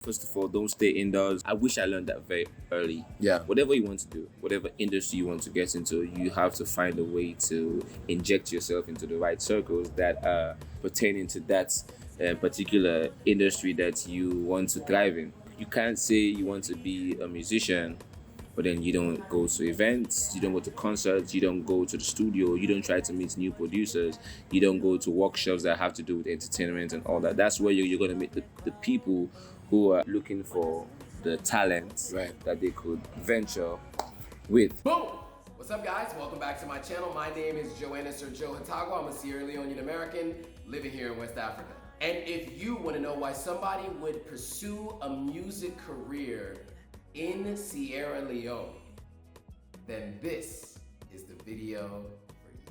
First of all, don't stay indoors. I wish I learned that very early. Yeah. Whatever you want to do, whatever industry you want to get into, you have to find a way to inject yourself into the right circles that are pertaining to that particular industry that you want to thrive in. You can't say you want to be a musician, but then you don't go to events, you don't go to concerts, you don't go to the studio, you don't try to meet new producers, you don't go to workshops that have to do with entertainment and all that. That's where you're going to meet the people who are looking for the talent that they could venture with. Boom! What's up, guys? Welcome back to my channel. My name is Joannis or Joe Hatago. I'm a Sierra Leone American living here in West Africa. And if you want to know why somebody would pursue a music career in Sierra Leone, then this is the video for you.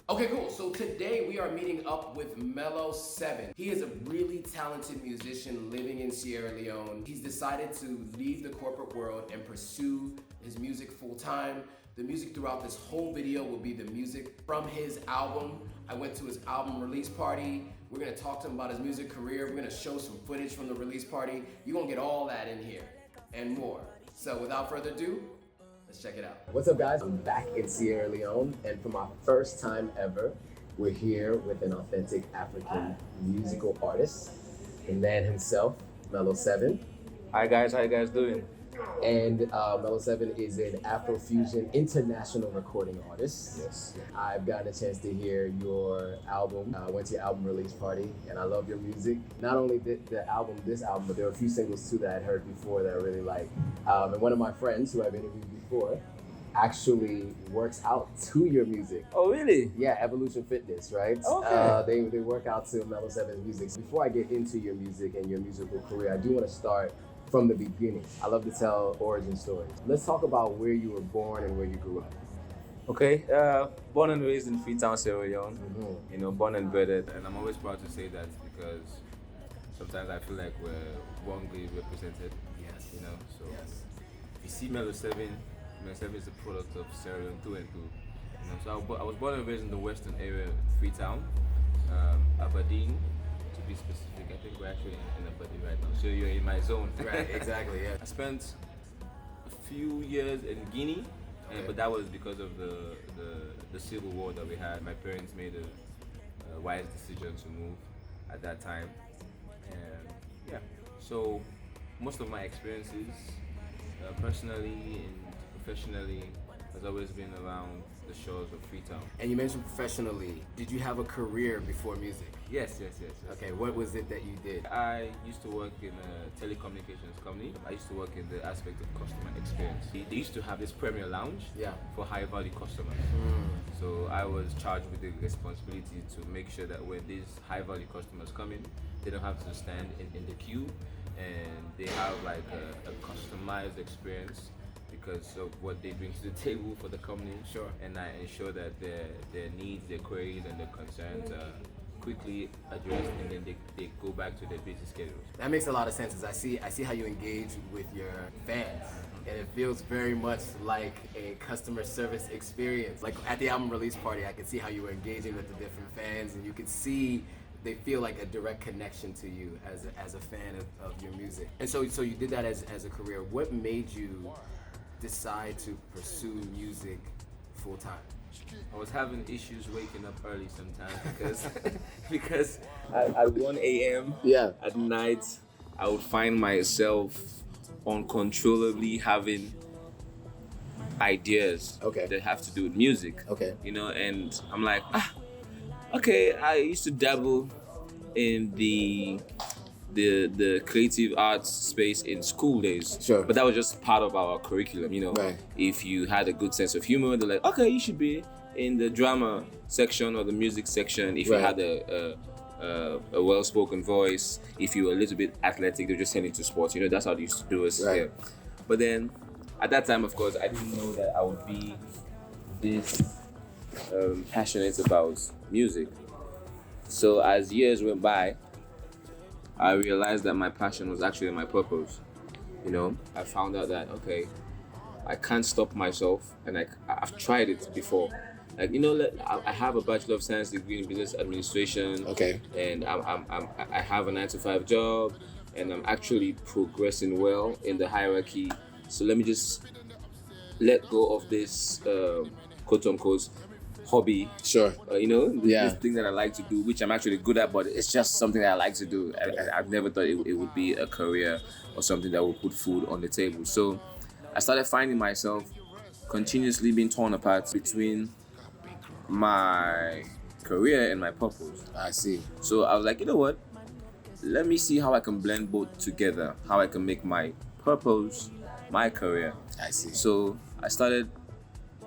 Okay, cool. So today we are meeting up with Mello 7. He is a really talented musician living in Sierra Leone. He's decided to leave the corporate world and pursue his music full time. The music throughout this whole video will be the music from his album. I went to his album release party. We're gonna talk to him about his music career. We're gonna show some footage from the release party. You're gonna get all that in here and more. So without further ado, let's check it out. What's up, guys? I'm back in Sierra Leone, and for my first time ever, we're here with an authentic African musical artist, the man himself, Mello 7. Hi guys, how you guys doing? And Mello 7 is an Afrofusion international recording artist. Yes. I've gotten a chance to hear your album. I went to your album release party, and I love your music. Not only this album, but there were a few singles too that I heard before that I really like. And one of my friends who I've interviewed before actually works out to your music. Oh, really? Yeah, Evolution Fitness, right? Okay. They work out to Mello 7's music. Before I get into your music and your musical career, I do want to start from the beginning. I love to tell origin stories. Let's talk about where you were born and where you grew up. Okay, born and raised in Freetown, Sierra Leone. You know, born and bred, and I'm always proud to say that because sometimes I feel like we're wrongly represented. Yes. You know, so if you see Mello 7, Mello 7 is a product of Sierra Leone through and through. You know, so I was born and raised in the western area, Freetown, Aberdeen. To be specific, I think we're actually in Aberdeen right now. So you're in my zone. Right, exactly, yeah. I spent a few years in Guinea, but that was because of the civil war that we had. My parents made a wise decision to move at that time. And yeah, so most of my experiences, personally and professionally, has always been around the shores of Freetown. And you mentioned professionally. Did you have a career before music? Yes. Okay, what was it that you did? I used to work in a telecommunications company. I used to work in the aspect of customer experience. They used to have this premier lounge for high value customers. So I was charged with the responsibility to make sure that when these high value customers come in, they don't have to stand in the queue, and they have like a customized experience because of what they bring to the table for the company. Sure. And I ensure that their needs, their queries, and their concerns are quickly addressed, and then they go back to their busy schedules. That makes a lot of sense. As I see how you engage with your fans, and it feels very much like a customer service experience. Like at the album release party, I could see how you were engaging with the different fans, and you could see they feel like a direct connection to you as a fan of your music. And so you did that as a career. What made you decide to pursue music full time? I was having issues waking up early sometimes because at 1 a.m. at night I would find myself uncontrollably having ideas that have to do with music. You know, and I'm like, okay, I used to dabble in the creative arts space in school days. Sure. But that was just part of our curriculum, you know. Right. If you had a good sense of humor, they're like, okay, you should be in the drama section or the music section. If you had a well-spoken voice, if you were a little bit athletic, they just send you to sports. You know, that's how they used to do us. Right. Yeah. But then, at that time, of course, I didn't know that I would be this passionate about music. So as years went by, I realized that my passion was actually my purpose. You know, I found out that okay, I can't stop myself, and I've tried it before. Like you know, I have a Bachelor of Science degree in Business Administration, Okay. and I have a 9 to 5 job, and I'm actually progressing well in the hierarchy. So let me just let go of this quote unquote hobby. Sure. You know, Yeah. this thing that I like to do, which I'm actually good at, but it's just something that I like to do. I've never thought it would be a career or something that would put food on the table. So I started finding myself continuously being torn apart between my career and my purpose. I see. So I was like, you know what? Let me see how I can blend both together, how I can make my purpose my career. I see. So I started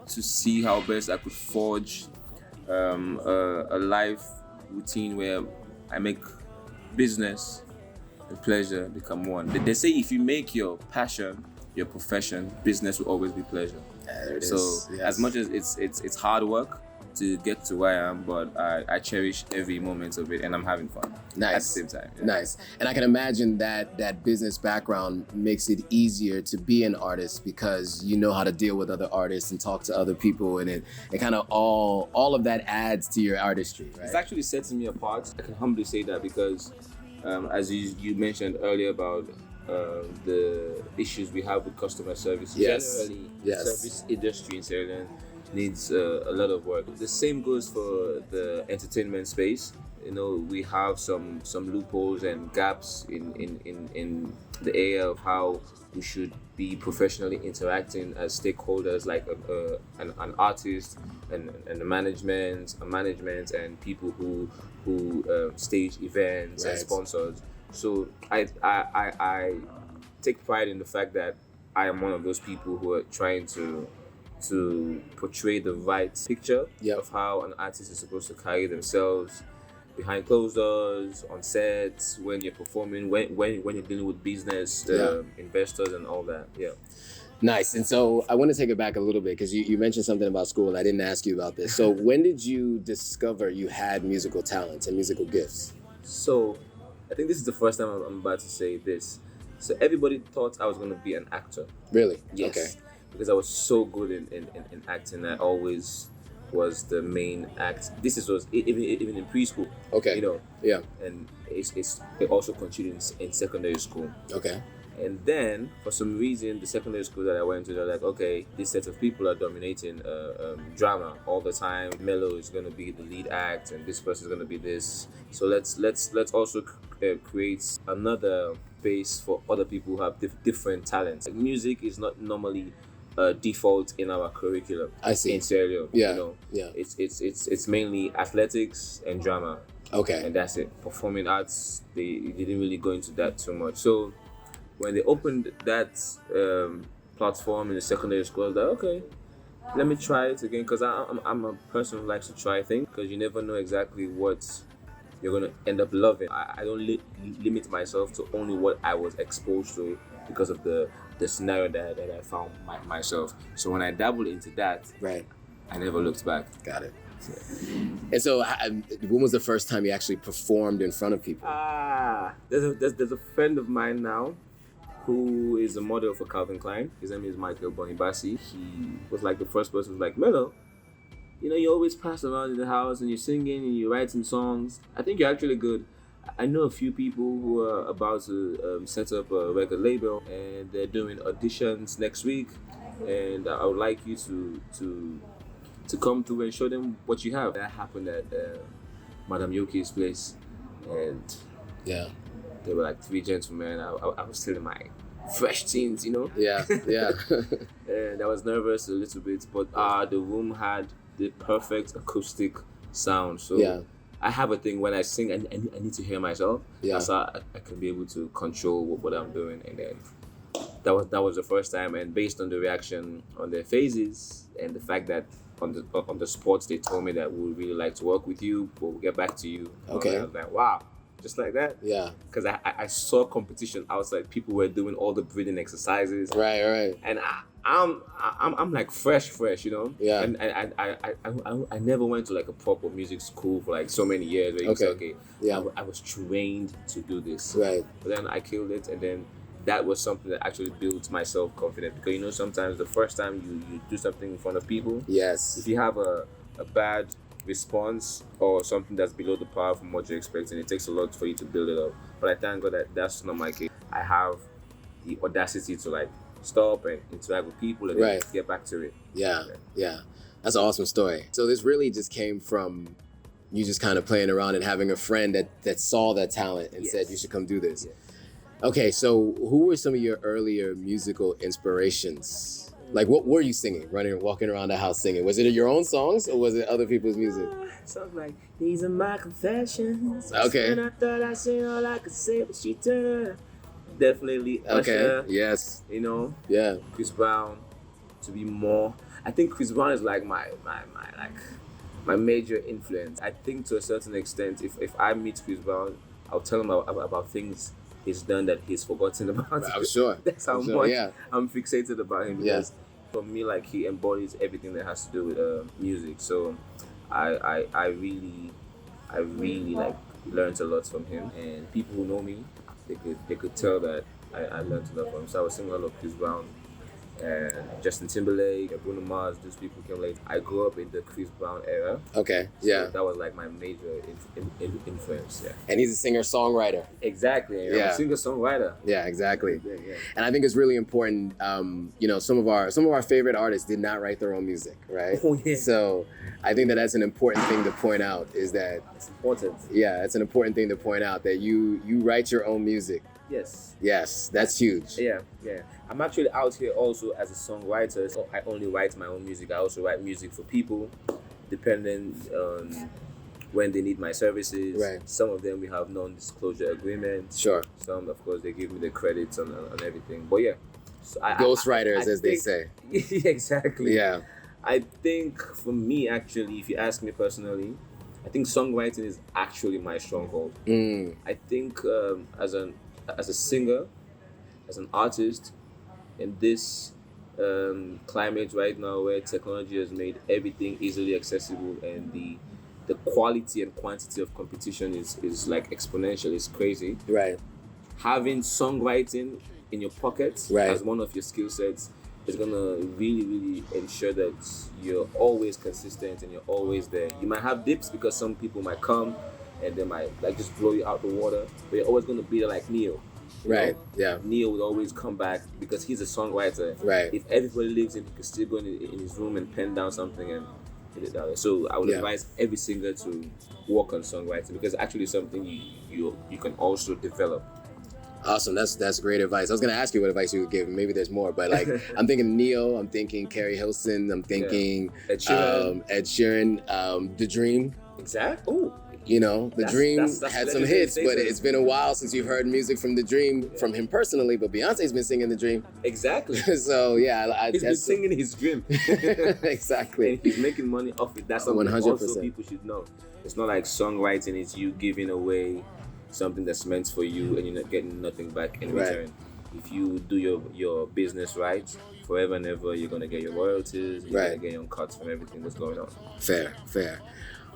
to see how best I could forge a life routine where I make business and pleasure become one. They say if you make your passion your profession, business will always be pleasure. There it So is. Yes. as much as it's hard work to get to where I am, but I cherish every moment of it, and I'm having fun Nice. at the same time. Yeah. Nice. And I can imagine that business background makes it easier to be an artist because you know how to deal with other artists and talk to other people, and it kind of all of that adds to your artistry, right? It's actually setting me apart. I can humbly say that because, as you mentioned earlier about the issues we have with customer service, Yes. generally, Yes. service industry in Sierra Leone needs a lot of work. The same goes for the entertainment space. You know, we have some loopholes and gaps in the area of how we should be professionally interacting as stakeholders, like an artist and a management and people who stage events and Right. sponsors. So I take pride in the fact that I am one of those people who are trying to portray the right picture Yep. of how an artist is supposed to carry themselves behind closed doors, on sets, when you're performing, when you're dealing with business, investors and all that. Yeah. Nice. And so I want to take it back a little bit because you mentioned something about school and I didn't ask you about this. So when did you discover you had musical talents and musical gifts? So I think this is the first time I'm about to say this. So everybody thought I was going to be an actor. Really? Yes. Okay. Because I was so good in acting. I always was the main act. Was even in preschool. Okay. You know, Yeah. and it also continued in secondary school. Okay. And then, for some reason, the secondary school that I went to, they're like, okay, this set of people are dominating drama all the time. Mello is going to be the lead act, and this person is going to be this. So let's also create another space for other people who have different talents. Like, music is not normally default in our curriculum. I see. In Sierra Leone, Yeah. you know, Yeah. it's mainly athletics and drama, Okay. and that's it. Performing arts, they didn't really go into that too much. So when they opened that platform in the secondary school, I was like, okay, let me try it again, because I'm a person who likes to try things, because you never know exactly what you're going to end up loving. I don't limit myself to only what I was exposed to because of the scenario that I found myself. So when I dabbled into that, Right. I never looked back. Got it. And so when was the first time you actually performed in front of people? There's a friend of mine now who is a model for Calvin Klein. His name is Michael Bonibasi. He was like the first person who's like, Mello, you know, you always pass around in the house and you're singing and you're writing songs. I think you're actually good. I know a few people who are about to set up a record label, and they're doing auditions next week, and I would like you to come through and show them what you have. That happened at Madame Yoki's place, and Yeah. there were like three gentlemen. I was still in my fresh teens, you know. Yeah. Yeah. And I was nervous a little bit, but the room had the perfect acoustic sound. So Yeah. I have a thing when I sing, I need to hear myself. Yeah. So I can be able to control what I'm doing, and then that was the first time. And based on the reaction on their faces and the fact that on the sports they told me that we would really like to work with you, but we'll get back to you. Okay. I was like, wow. just like that. Yeah. Because I saw competition outside. People were doing all the breathing exercises. Right. And I'm like fresh, you know. Yeah. And I never went to like a proper music school for like so many years. Where you say, okay, yeah, I was trained to do this. right. But then I killed it, and then that was something that actually built my self confidence. Because you know, sometimes the first time you do something in front of people, Yes. if you have a bad response or something that's below the par from what you're expecting, it takes a lot for you to build it up. But I thank God that that's not my case. I have the audacity to like stop and interact with people and then get back to it. Yeah. That's an awesome story. So this really just came from you just kind of playing around and having a friend that saw that talent and said you should come do this. Yes. Okay, so who were some of your earlier musical inspirations? Like, what were you singing, walking around the house singing? Was it your own songs or was it other people's music? Something like, these are my confessions. Okay. And I thought I said all I could say, but she turned her. Definitely Usher. Yes. You know? Yeah. Chris Brown, to be more. I think Chris Brown is like my major influence. I think to a certain extent, if I meet Chris Brown, I'll tell him about things he's done that he's forgotten about. I'm sure. That's how much I'm fixated about him. Because for me, like, he embodies everything that has to do with music. So I really like learned a lot from him. And people who know me, they could tell that I learned a lot from him. So I was singing a lot of Chris Brown and Justin Timberlake, Bruno Mars. Those people came late. I grew up in the Chris Brown era. Okay, so that was like my major influence. Yeah. And he's a singer-songwriter. Exactly. I'm a singer-songwriter. Yeah, exactly. Yeah. And I think it's really important. You know, some of our favorite artists did not write their own music, right? Oh, yeah. So I think that's an important thing to point out. Is that it's important? Yeah, it's an important thing to point out that you write your own music. Yes, that's huge. Yeah. I'm actually out here also as a songwriter. So I only write my own music. I also write music for people, depending on when they need my services. Right. Some of them we have non-disclosure agreements. Sure. Some, of course, they give me the credits on everything. But yeah. So Ghostwriters, as they say. Exactly. Yeah. I think for me, actually, if you ask me personally, I think songwriting is actually my stronghold. I think as a singer, as an artist, in this climate right now where technology has made everything easily accessible and the quality and quantity of competition is like exponential, it's crazy. Right. Having songwriting in your pocket as one of your skill sets is gonna really, really ensure that you're always consistent and you're always there. You might have dips because some people might come and they might like just blow you out the water, but you're always gonna be there like Neo. Right. Yeah. Neo would always come back because he's a songwriter. Right. If everybody leaves him, he could still go in his room and pen down something and hit it down. So I would advise every singer to work on songwriting because it's actually something you can also develop. Awesome. That's great advice. I was gonna ask you what advice you would give. Maybe there's more, but like I'm thinking Neo, I'm thinking Carrie Hilson, I'm thinking Ed Sheeran, The Dream. Exactly. Oh. You know, The Dream had some hits, but it's been a while since you've heard music from The Dream from him personally. But Beyonce's been singing The Dream. Exactly. So yeah, he's been singing his dream. Exactly. And he's making money off it. That's something 100%. Also people should know. It's not like songwriting is you giving away something that's meant for you and you're not getting nothing back in return. If you do your business right, forever and ever, you're gonna get your royalties. You're gonna get your cuts from everything that's going on. Fair.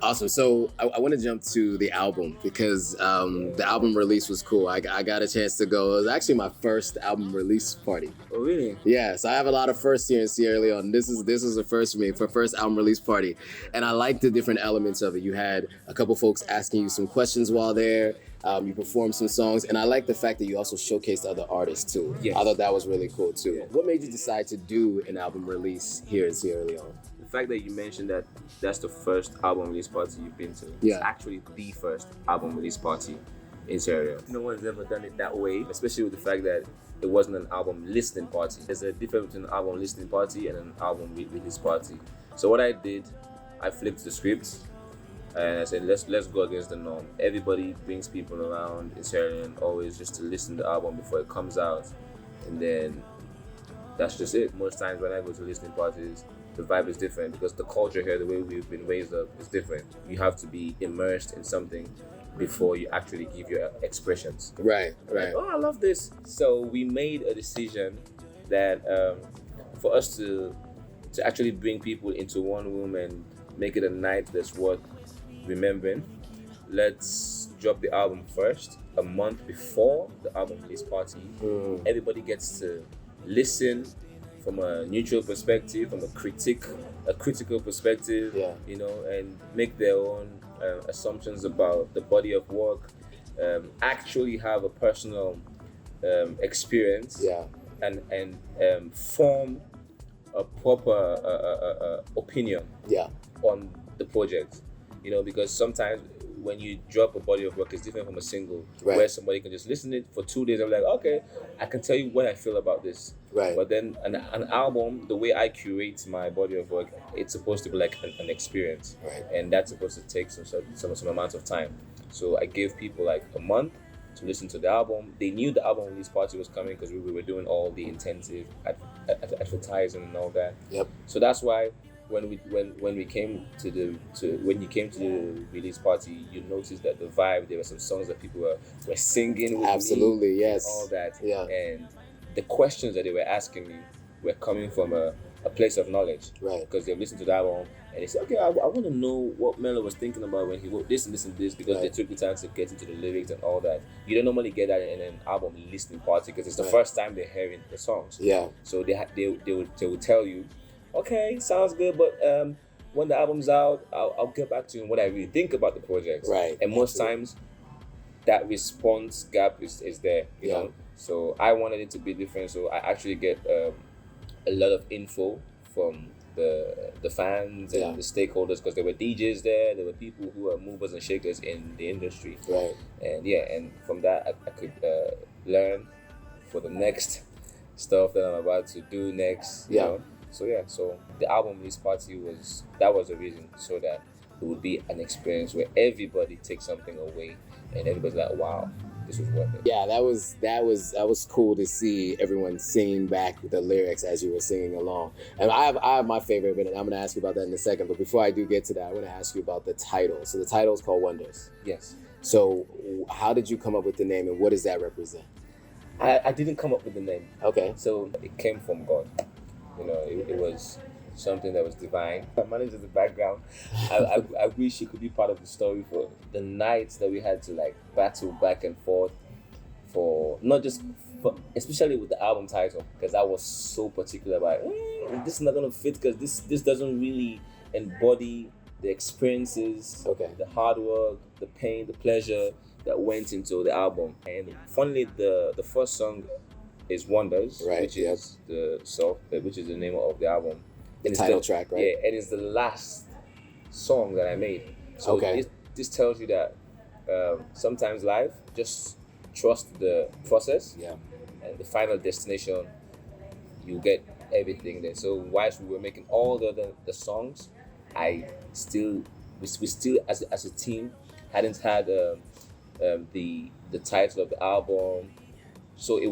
Awesome. So I want to jump to the album because the album release was cool. I got a chance to go. It was actually my first album release party. Oh, really? Yeah. So I have a lot of firsts here in Sierra Leone. This is a first for me, for first album release party. And I like the different elements of it. You had a couple folks asking you some questions while there. You performed some songs. And I like the fact that you also showcased other artists too. Yes. I thought that was really cool too. Yes. What made you decide to do an album release here in Sierra Leone? The fact that you mentioned that's the first album release party you've been to. Yeah. It's actually the first album release party in Sierra Leone. No one's ever done it that way, especially with the fact that it wasn't an album listening party. There's a difference between an album listening party and an album release party. So what I did, I flipped the script and I said, let's go against the norm. Everybody brings people around in Sierra Leone always just to listen to the album before it comes out, and then that's just it. Most times when I go to listening parties, the vibe is different because the culture here, the way we've been raised up, is different. You have to be immersed in something before you actually give your expressions. Right. Like, oh, I love this. So we made a decision that for us to actually bring people into one room and make it a night that's worth remembering, let's drop the album first, a month before the album release party. Everybody gets to listen from a neutral perspective, from a critical perspective, you know, and make their own assumptions about the body of work, actually have a personal experience, and form a proper opinion on the project. You know, because sometimes when you drop a body of work, it's different from a single, where somebody can just listen to it for 2 days and be like, okay, I can tell you what I feel about this. But then an album, the way I curate my body of work, it's supposed to be like an experience, and that's supposed to take some amount of time. So I gave people like a month to listen to the album. They knew the album release party was coming because we were doing all the intensive advertising and all that. So that's why when you came to the release party, you noticed that the vibe, there were some songs that people were singing with me, all that, and the questions that they were asking me were coming from a place of knowledge, because they've listened to that album and they said, okay, I want to know what Mello was thinking about when he wrote this and this and this, because they took the time to get into the lyrics and all that. You don't normally get that in an album listening party because it's the first time they're hearing the songs. So they will tell you, okay, sounds good, but when the album's out, I'll get back to you on what I really think about the project. And most times, that response gap is there, you know. So I wanted it to be different. So I actually get a lot of info from the fans and the stakeholders, because there were DJs there were people who are movers and shakers in the industry. And from that I could learn for the next stuff that I'm about to do next, you know. So the album release party was the reason, so that it would be an experience where everybody takes something away and everybody's like, wow, this was worth it. That was cool to see everyone singing back the lyrics as you were singing along. And I have my favorite, but I'm going to ask you about that in a second. But before I do get to that, I want to ask you about the title. So the title is called Wonders. Yes. So how did you come up with the name, and what does that represent? I didn't come up with the name. Okay. So it came from God. You know, it was something that was divine. My manager's in the background. I wish he could be part of the story for the nights that we had to like battle back and forth for not just for, especially with the album title, because I was so particular about this is not gonna fit, because this doesn't really embody the experiences, the hard work, the pain, the pleasure that went into the album. And funnily, the first song is Wonders, which is which is the name of the album. The title track, right? Yeah, and it's the last song that I made. So this tells you that sometimes life, just trust the process, and the final destination, you get everything there. So whilst we were making all the songs, we still as a team hadn't had the title of the album. So it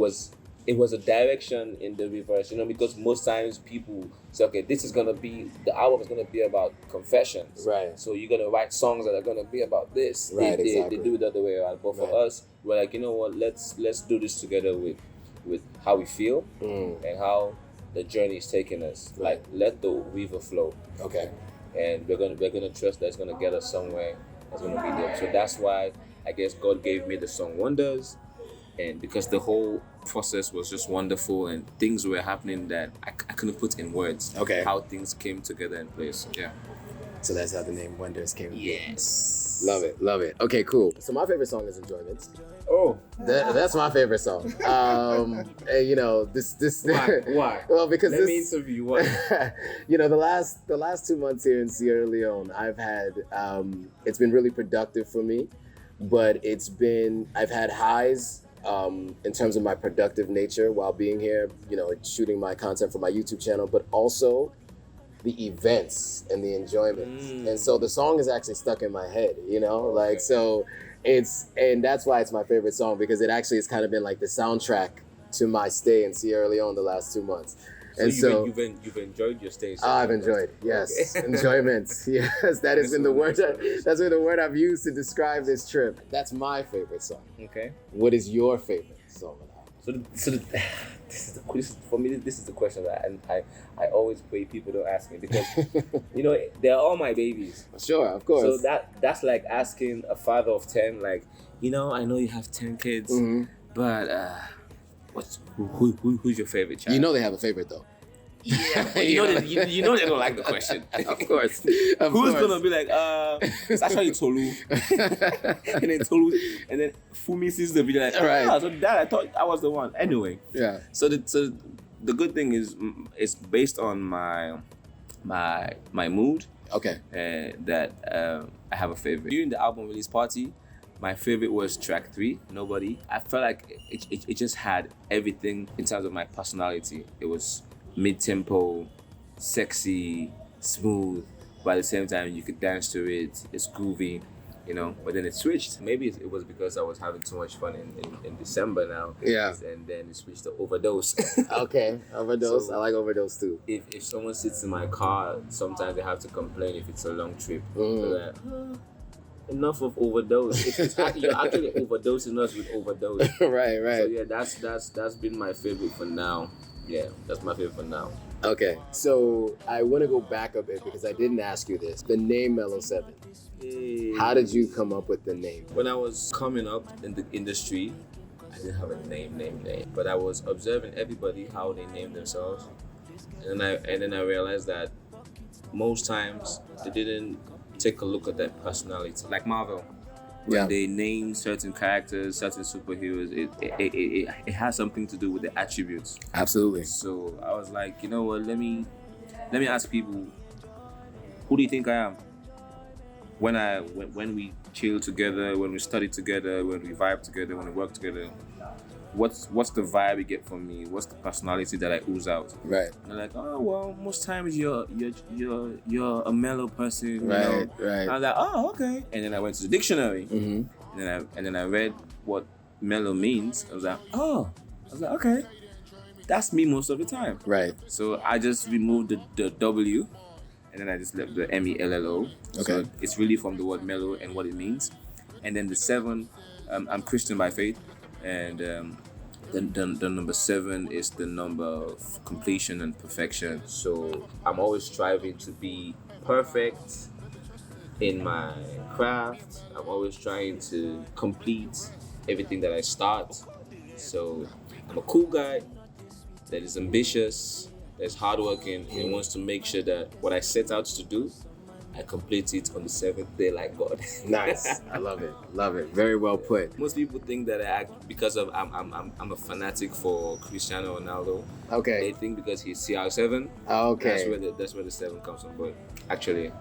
was a direction in the reverse, you know, because most times people say, okay, the album is gonna be about confessions. So you're gonna write songs that are gonna be about this. They do it the other way around. But for us, we're like, you know what, let's do this together with how we feel and how the journey is taking us. Like, let the river flow. And we're gonna trust that it's gonna get us somewhere that's gonna be there. So that's why I guess God gave me the song Wonders. And because the whole process was just wonderful and things were happening that I couldn't put in words. How things came together in place. So that's how the name Wonders came. Yes. Love it. Okay, cool. So my favorite song is Enjoyment. Oh. That's my favorite song. And you know, this Why? Well, because Let me interview why. You know, the last 2 months here in Sierra Leone, I've had it's been really productive for me, but I've had highs in terms of my productive nature while being here, you know, shooting my content for my YouTube channel, but also the events and the enjoyment. And so the song is actually stuck in my head, you know, like, so and that's why it's my favorite song, because it actually has kind of been like the soundtrack to my stay in Sierra Leone the last 2 months. And so you've enjoyed your stay. I've enjoyed, yes. Okay. Enjoyment. Yes, that has been the word. Nice. That's been the word I've used to describe this trip. That's my favorite song. Okay. What is your favorite song? For me, this is the question that I always pray people don't ask me, because they're all my babies. Sure, of course. So that's like asking a father of 10, like, I know you have 10 kids, but who's your favorite child? You know they have a favorite though. Yeah, you know they don't like the question. Of course. Who's gonna be like, it's actually Tolu, and then Tolu, and then Fumi sees the video like, so Dad, I thought I was the one. Anyway, Yeah. So the good thing is, it's based on my mood. Okay. That I have a favorite. During the album release party, my favorite was track 3, Nobody. I felt like it just had everything in terms of my personality. It was mid-tempo, sexy, smooth, but at the same time you could dance to it. It's groovy, but then it switched. Maybe it was because I was having too much fun in December now. Yeah. And then it switched to Overdose. Okay, Overdose. So, I like Overdose too. If someone sits in my car, sometimes they have to complain if it's a long trip. They're like, enough of Overdose. You're actually overdosing us with Overdose. Right. So yeah, that's been my favorite for now. Yeah, that's my favorite for now. Okay, so I want to go back a bit because I didn't ask you this. The name Mello 7. How did you come up with the name? When I was coming up in the industry, I didn't have a name, but I was observing everybody how they name themselves, and then I realized that most times they didn't take a look at that personality. Like Marvel, when they name certain characters, certain superheroes, it has something to do with the attributes. Absolutely. So I was like, you know what? Let me ask people, who do you think I am? When we chill together, when we study together, when we vibe together, when we work together, what's the vibe you get from me? What's the personality that I ooze out? Right. And they're like, oh well, most times you're a mellow person. Right. I was like, oh okay. And then I went to the dictionary, Mm-hmm. and then I read what mellow means. I was like, okay, that's me most of the time. Right. So I just removed the W, and then I just left the MELLO. Okay. So it's really from the word mellow and what it means. And then the 7, I'm Christian by faith, and the number 7 is the number of completion and perfection. So I'm always striving to be perfect in my craft. I'm always trying to complete everything that I start. So I'm a cool guy that is ambitious, that's hardworking, and wants to make sure that what I set out to do, I complete it on the 7th day like God. Nice. I love it. Love it. Very well put. Most people think that I act because of I'm a fanatic for Cristiano Ronaldo. Okay. They think because he's CR7. Okay. That's where the 7 comes from. But actually,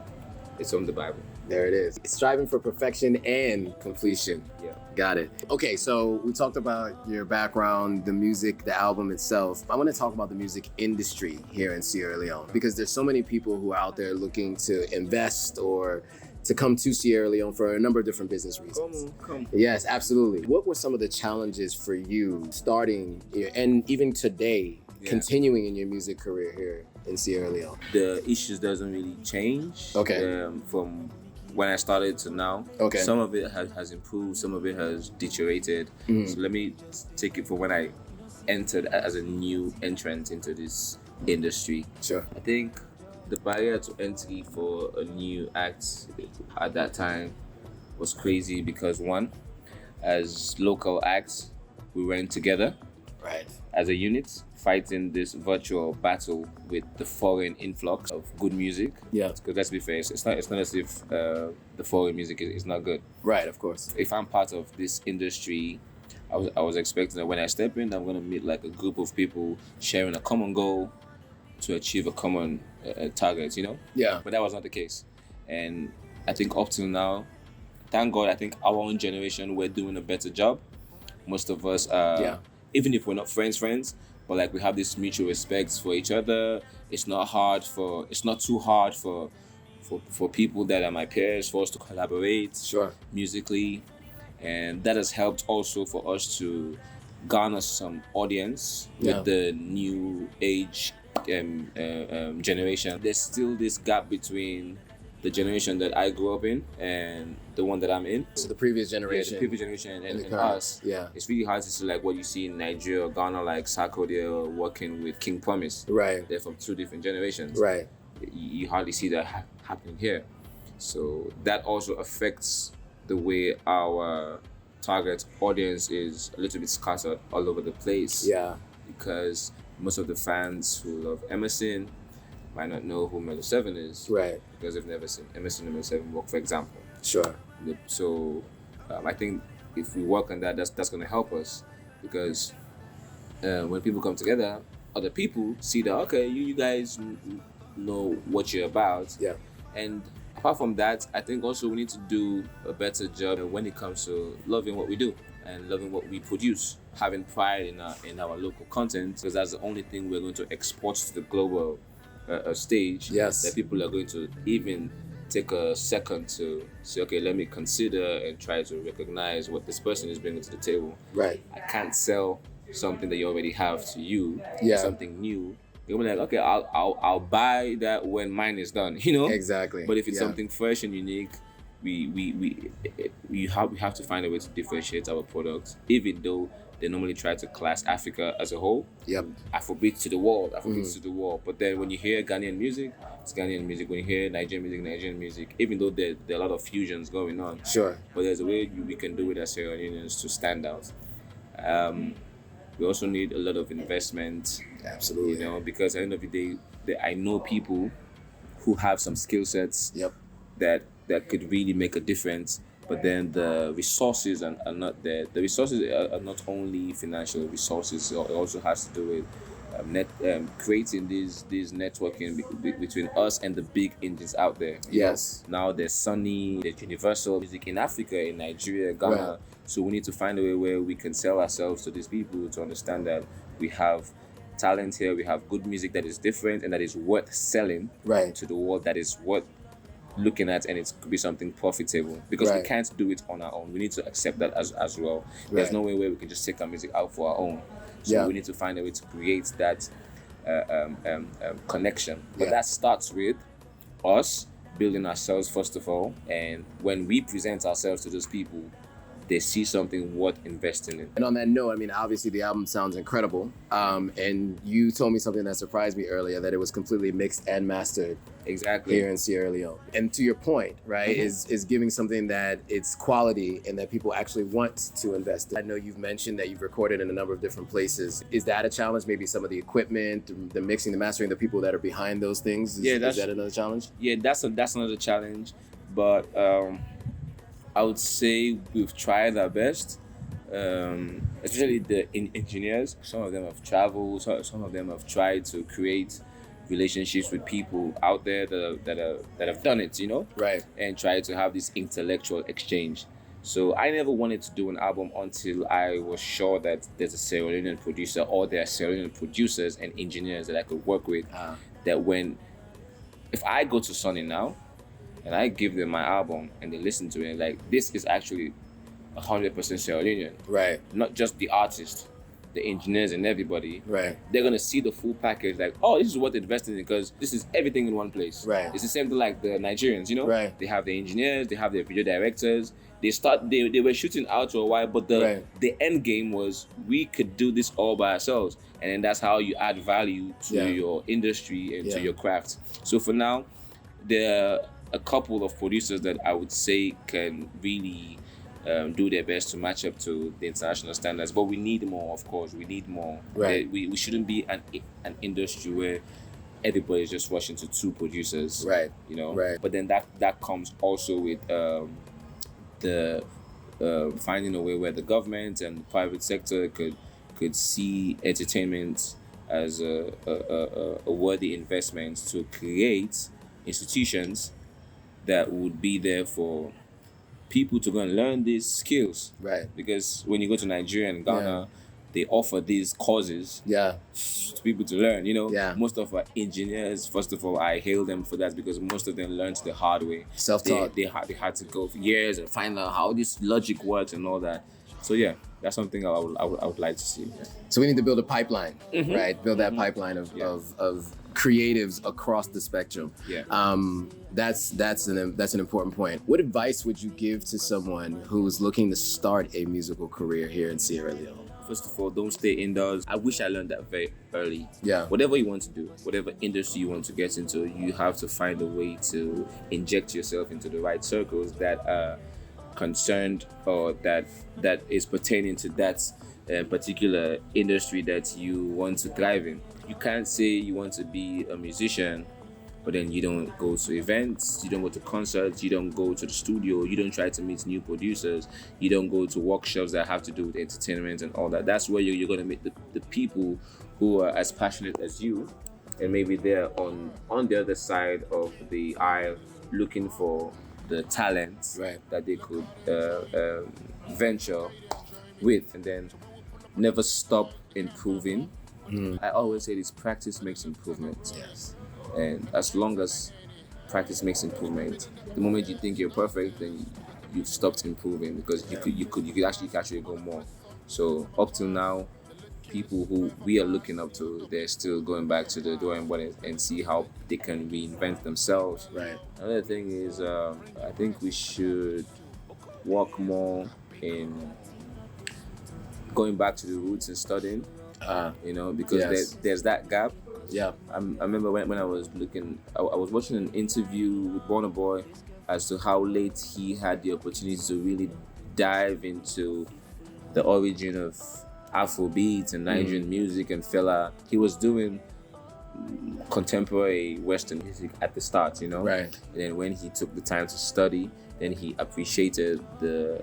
it's from the Bible. There it is. Striving for perfection and completion. Yeah. Got it. Okay, so we talked about your background, the music, the album itself. I want to talk about the music industry here in Sierra Leone because there's so many people who are out there looking to invest or to come to Sierra Leone for a number of different business reasons. Come. Yes, absolutely. What were some of the challenges for you starting and even today, continuing in your music career here in Sierra Leone? The issues doesn't really change. Okay. From when I started to now. Okay. Some of it has improved, some of it has deteriorated. So let me take it from when I entered as a new entrant into this industry. Sure. I think the barrier to entry for a new act at that time was crazy because one, as local acts, we went together. Right. As a unit, fighting this virtual battle with the foreign influx of good music. Yeah. Because let's be fair, it's not as if the foreign music is not good. Right, of course. If I'm part of this industry, I was expecting that when I step in, I'm gonna meet like a group of people sharing a common goal to achieve a common target, Yeah. But that was not the case. And I think up till now, thank God, I think our own generation, we're doing a better job. Most of us even if we're not friends, but like we have this mutual respect for each other. It's not too hard for people that are my peers for us to collaborate musically, and that has helped also for us to garner some audience with the new age generation. There's still this gap between the generation that I grew up in and the one that I'm in. So the previous Yeah, generation. the previous generation and current, us. yeah. It's really hard to see like what you see in Nigeria or Ghana, like Sarkodie working with King Promise. Right. They're from two different generations. Right. You hardly see that happening here. So that also affects the way our target audience is a little bit scattered all over the place. Yeah. Because most of the fans who love Emerson might not know who Mello 7 is. Right. Because they've never seen Emerson and Mello 7 work, for example. Sure. So I think if we work on that, that's going to help us, because when people come together, other people see that, okay, you guys know what you're about. Yeah. And apart from that, I think also we need to do a better job when it comes to loving what we do and loving what we produce, having pride in our local content, because that's the only thing we're going to export to the global stage. Yes. That people are going to even take a second to say, okay, let me consider and try to recognize what this person is bringing to the table. Right. I can't sell something that you already have to you. Yeah. Something new. You'll be like, okay, I'll buy that when mine is done, you know? Exactly. But if it's Yeah. something fresh and unique, we have to find a way to differentiate our products, even though they normally try to class Africa as a whole. Yep. Afrobeats to the world, Afrobeats to the world. But then when you hear Ghanaian music, it's Ghanaian music. When you hear Nigerian music, even though there are a lot of fusions going on. Sure. But there's a way we can do it as Sierra Leoneans to stand out. We also need a lot of investment. Absolutely. You know, because at the end of the day, I know people who have some skill sets. Yep. that could really make a difference, but then the resources are not there. The resources are not only financial resources, it also has to do with creating these networking between us and the big engines out there. You Yes. know? Now there's Sunny, there's Universal Music in Africa, in Nigeria, Ghana. Right. So we need to find a way where we can sell ourselves to these people to understand that we have talent here, we have good music that is different and that is worth selling Right. to the world, that is worth looking at, and it could be something profitable, because we Right. can't do it on our own. We need to accept that as well. There's Right. no way where we can just take our music out for our own. So Yeah. we need to find a way to create that connection. But Yeah. that starts with us building ourselves first of all, and when we present ourselves to those people, they see something worth investing in. And on that note, I mean, obviously the album sounds incredible. And you told me something that surprised me earlier, that it was completely mixed and mastered Exactly. here in Sierra Leone. And to your point, right, is giving something that it's quality and that people actually want to invest in. I know you've mentioned that you've recorded in a number of different places. Is that a challenge? Maybe some of the equipment, the mixing, the mastering, the people that are behind those things? Is that another challenge? Yeah, that's another challenge, but I would say we've tried our best, especially the engineers. Some of them have traveled. Some of them have tried to create relationships with people out there that have done it, you know, Right. and try to have this intellectual exchange. So I never wanted to do an album until I was sure that there's a Sierra Leonean producer, or there are Sierra Leonean producers and engineers that I could work with. That if I go to Sunny now, and I give them my album and they listen to it, like, this is actually 100% Sierra Leonean. Right. Not just the artist, the engineers and everybody. Right. They're gonna see the full package, like, oh, this is what they're investing in, because this is everything in one place. Right. It's the same thing like the Nigerians, you know? Right. They have the engineers, they have their video directors. They were shooting out for a while, but the end game was, we could do this all by ourselves. And then that's how you add value to your industry and to your craft. So for now, there are a couple of producers that I would say can really do their best to match up to the international standards. But we need more, of course. We need more. Right. We shouldn't be an industry where everybody's just rushing to two producers. Right. You know. Right. But then that comes also with the finding a way where the government and the private sector could see entertainment as a worthy investment to create institutions that would be there for people to go and learn these skills. Right. Because when you go to Nigeria and Ghana, they offer these courses to people to learn, you know. Yeah. Most of our engineers, first of all, I hail them for that, because most of them learned the hard way. Self-taught. They had to go for years and find out how this logic works and all that. So yeah, that's something I would like to see. So we need to build a pipeline, right? Build that pipeline Yeah. of creatives across the spectrum. Yeah. That's an important point. What advice would you give to someone who's looking to start a musical career here in Sierra Leone? First of all, don't stay indoors. I wish I learned that very early. Yeah. Whatever you want to do, whatever industry you want to get into, you have to find a way to inject yourself into the right circles that are concerned or that is pertaining to that particular industry that you want to thrive in. You can't say you want to be a musician, but then you don't go to events, you don't go to concerts, you don't go to the studio, you don't try to meet new producers, you don't go to workshops that have to do with entertainment and all that. That's where you're going to meet the people who are as passionate as you, and maybe they're on the other side of the aisle looking for the talent that they could venture with, and then never stop improving. I always say this: practice makes improvement. Yes. And as long as practice makes improvement, the moment you think you're perfect, then you've stopped improving, because you could actually go more. So up till now, people who we are looking up to, they're still going back to the drawing board and see how they can reinvent themselves. Right. Another thing is, I think we should work more in going back to the roots and studying. Because there's that gap. Yeah. I remember when I was looking, I was watching an interview with Burna Boy as to how late he had the opportunity to really dive into the origin of Afrobeats and Nigerian music and fella. He was doing contemporary Western music at the start, Right. And then when he took the time to study, then he appreciated the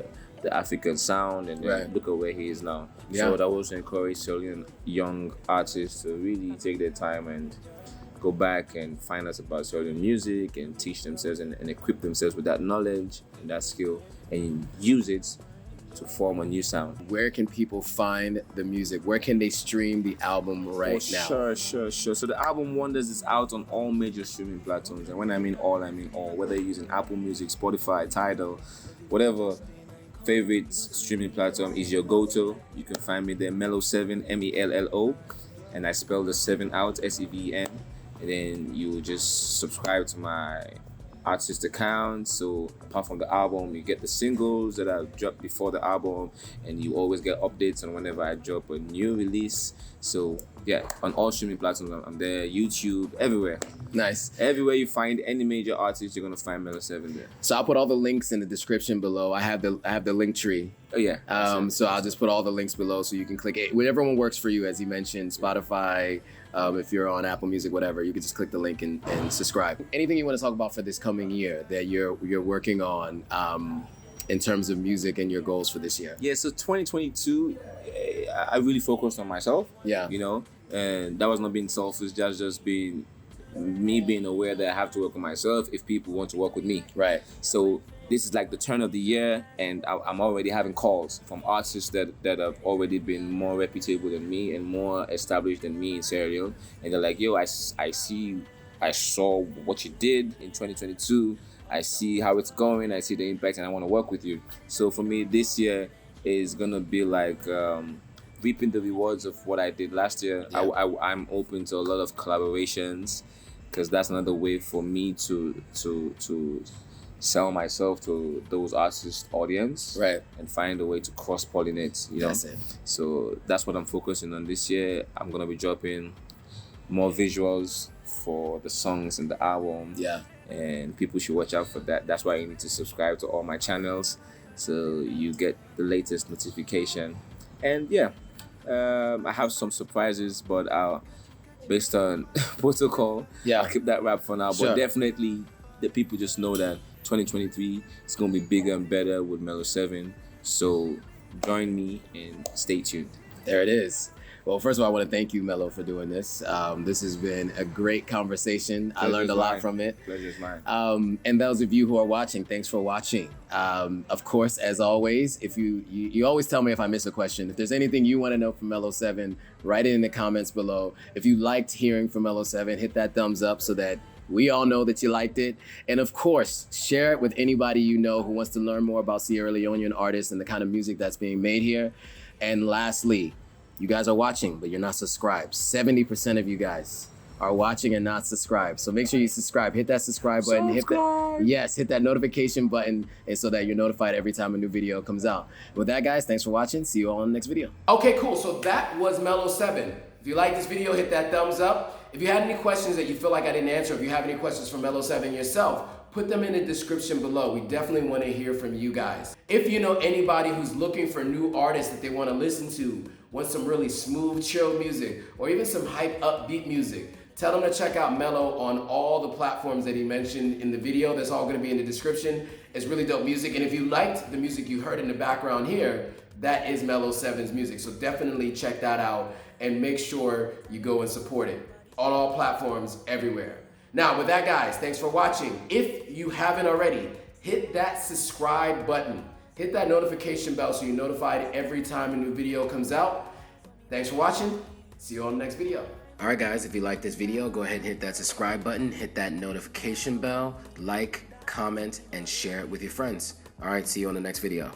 African sound, and then look at where he is now. Yeah. So that was to encourage young artists to really take their time and go back and find out about certain music and teach themselves and equip themselves with that knowledge and that skill and use it to form a new sound. Where can people find the music? Where can they stream the album now? Sure. So the album Wonders is out on all major streaming platforms. And when I mean all, whether you're using Apple Music, Spotify, Tidal, whatever favorite streaming platform is your go-to, you can find me there, Mello7, Mello, and I spell the 7 out, SEVEN, and then you just subscribe to my artist account. So apart from the album, you get the singles that I dropped before the album, and you always get updates on whenever I drop a new release. So yeah, on all streaming platforms, I'm there, YouTube, everywhere. Nice. Everywhere you find any major artist, you're gonna find Mello7 there. So I'll put all the links in the description below. I have the link tree. Oh yeah. So I'll just put all the links below so you can click it. Whatever one works for you, as you mentioned, Spotify. If you're on Apple Music, whatever, you can just click the link and subscribe. Anything you want to talk about for this coming year that you're working on in terms of music and your goals for this year? Yeah, so 2022, I really focused on myself. Yeah. And that was not being selfish. That's just being me being aware that I have to work on myself if people want to work with me. Right. So this is like the turn of the year, and I'm already having calls from artists that have already been more reputable than me and more established than me in Sierra Leone, and they're like, yo, I saw what you did in 2022, I see how it's going, I see the impact, and I want to work with you. So for me, this year is gonna be like reaping the rewards of what I did last year. Yeah. I'm open to a lot of collaborations, because that's another way for me to sell myself to those artists' audience, Right. and find a way to cross-pollinate, That's it. So that's what I'm focusing on this year. I'm gonna be dropping more visuals for the songs and the album. Yeah. And people should watch out for that. That's why you need to subscribe to all my channels so you get the latest notification. And yeah, I have some surprises, but based on protocol, Yeah. I'll keep that wrap for now. Sure. But definitely, the people just know that 2023 is gonna be bigger and better with Mello7. So join me and stay tuned. There it is. Well, first of all, I want to thank you, Mello, for doing this. This has been a great conversation. I learned a lot from it. Pleasure's mine. And those of you who are watching, thanks for watching. Of course, as always, if you always tell me if I miss a question. If there's anything you want to know from Mello7, write it in the comments below. If you liked hearing from Mello7, hit that thumbs up so that We all know that you liked it. And of course, share it with anybody you know who wants to learn more about Sierra Leonean artists and the kind of music that's being made here. And lastly, you guys are watching, but you're not subscribed. 70% of you guys are watching and not subscribed. So make sure you subscribe. Hit that subscribe button. Hit that notification button, and so that you're notified every time a new video comes out. With that, guys, thanks for watching. See you all in the next video. Okay, cool. So that was Mello 7. If you like this video, hit that thumbs up. If you had any questions that you feel like I didn't answer, if you have any questions for Mello 7 yourself, put them in the description below. We definitely want to hear from you guys. If you know anybody who's looking for new artists that they want to listen to, want some really smooth, chill music, or even some hype, upbeat music, tell them to check out Mello on all the platforms that he mentioned in the video. That's all going to be in the description. It's really dope music. And if you liked the music you heard in the background here, that is Mello 7's music. So definitely check that out and make sure you go and support it on all platforms everywhere. Now, with that, guys, thanks for watching. If you haven't already, hit that subscribe button. Hit that notification bell so you're notified every time a new video comes out. Thanks for watching. See you on the next video. All right, guys, if you like this video, go ahead and hit that subscribe button, hit that notification bell, like, comment, and share it with your friends. All right, see you on the next video.